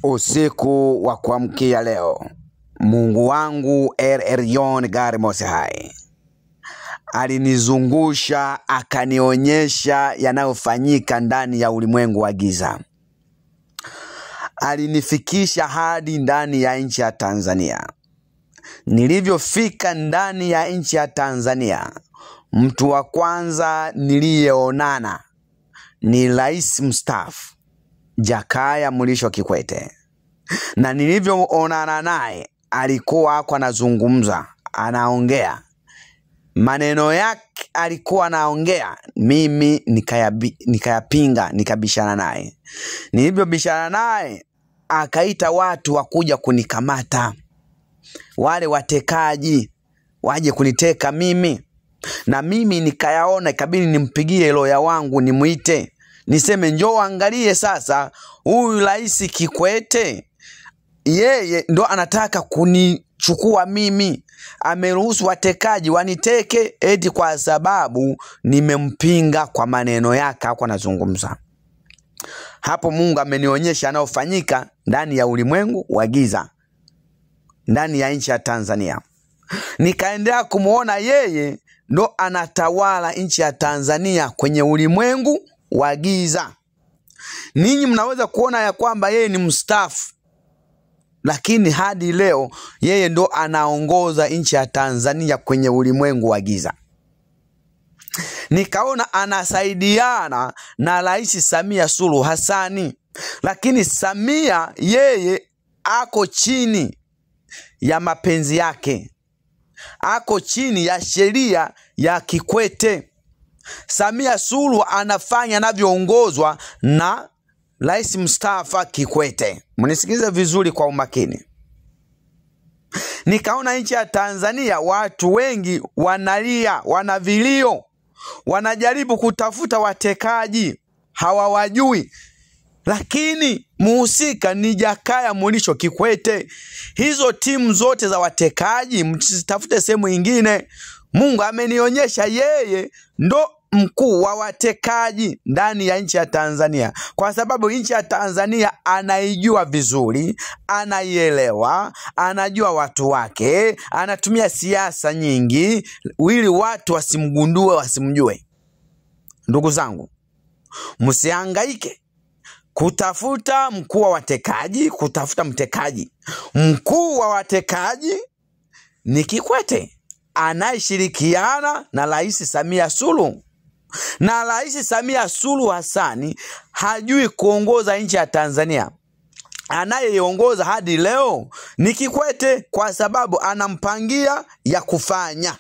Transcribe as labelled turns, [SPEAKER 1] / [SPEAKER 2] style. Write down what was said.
[SPEAKER 1] Usiku wa kuamkia leo, Mungu wangu El Elyon Gari Most High alinizungusha akanionyesha yanayofanyika ndani ya ulimwengu wa giza. Alinifikisha hadi ndani ya nchi ya Tanzania. Nilivyofika ndani ya nchi ya Tanzania, mtu wa kwanza niliyeonana ni Rais Mstaafu Jakaya Mrisho Kikwete. Na nilivyoonana naye, alikuwa anazungumza, anaongea maneno yake, alikuwa anaongea, mimi nikayapinga, nikabishana naye. Nilivyobishana naye, akaita watu wakuja kunikamata, wale watekaji waje kuniteka mimi. Na mimi nikayaona ikabidi nimpigie loya wangu, nimuite, niseme njoo angalie sasa huyu Rais Kikwete, yeye ndo anataka kunichukua mimi. Ameruhusu watekaji waniteke eti kwa sababu nimempinga kwa maneno yake kwa nazungumza. Hapo Mungu amenionyesha yanayofanyika ndani ya ulimwengu wa giza, ndani ya nchi ya Tanzania. Nikaendelea kumuona yeye ndo anatawala nchi ya Tanzania kwenye ulimwengu wa giza. Ninyi mnaweza kuona ya kwamba yeye ni mstaafu, lakini hadi leo yeye ndo anaongoza nchi ya Tanzania kwenye ulimwengu wa giza. Nikaona anasaidiana na Rais Samia Suluhu Hassan, lakini Samia yeye ako chini ya mapenzi yake, ako chini ya sheria ya Kikwete. Samia Suluhu anafanya anavyoongozwa na Rais Mstaafu Kikwete. Mnisikilize vizuri kwa umakini. Nikaona nchi ya Tanzania watu wengi wanalia, wanavilio, wanajaribu kutafuta watekaji, hawawajui, lakini muhusika ni Jakaya Mrisho Kikwete. Hizo timu zote za watekaji msitafute sehemu nyingine. Mungu amenionyesha yeye ndo mkuu wa watekaji ndani ya nchi ya Tanzania, kwa sababu nchi ya Tanzania anaijua vizuri, anaielewa, anajua watu wake, anatumia siasa nyingi ili watu wasimgundue, wasimjue. Ndugu zangu, msihangaike kutafuta mkuu wa watekaji, kutafuta mtekaji. Mkuu wa watekaji ni Kikwete, anayeshirikiana na Rais Samia Suluhu. Na Rais Samia Suluhu Hassan hajui kuongoza nchi ya Tanzania. Anayeongoza hadi leo ni Kikwete, kwa sababu anampangia ya kufanya.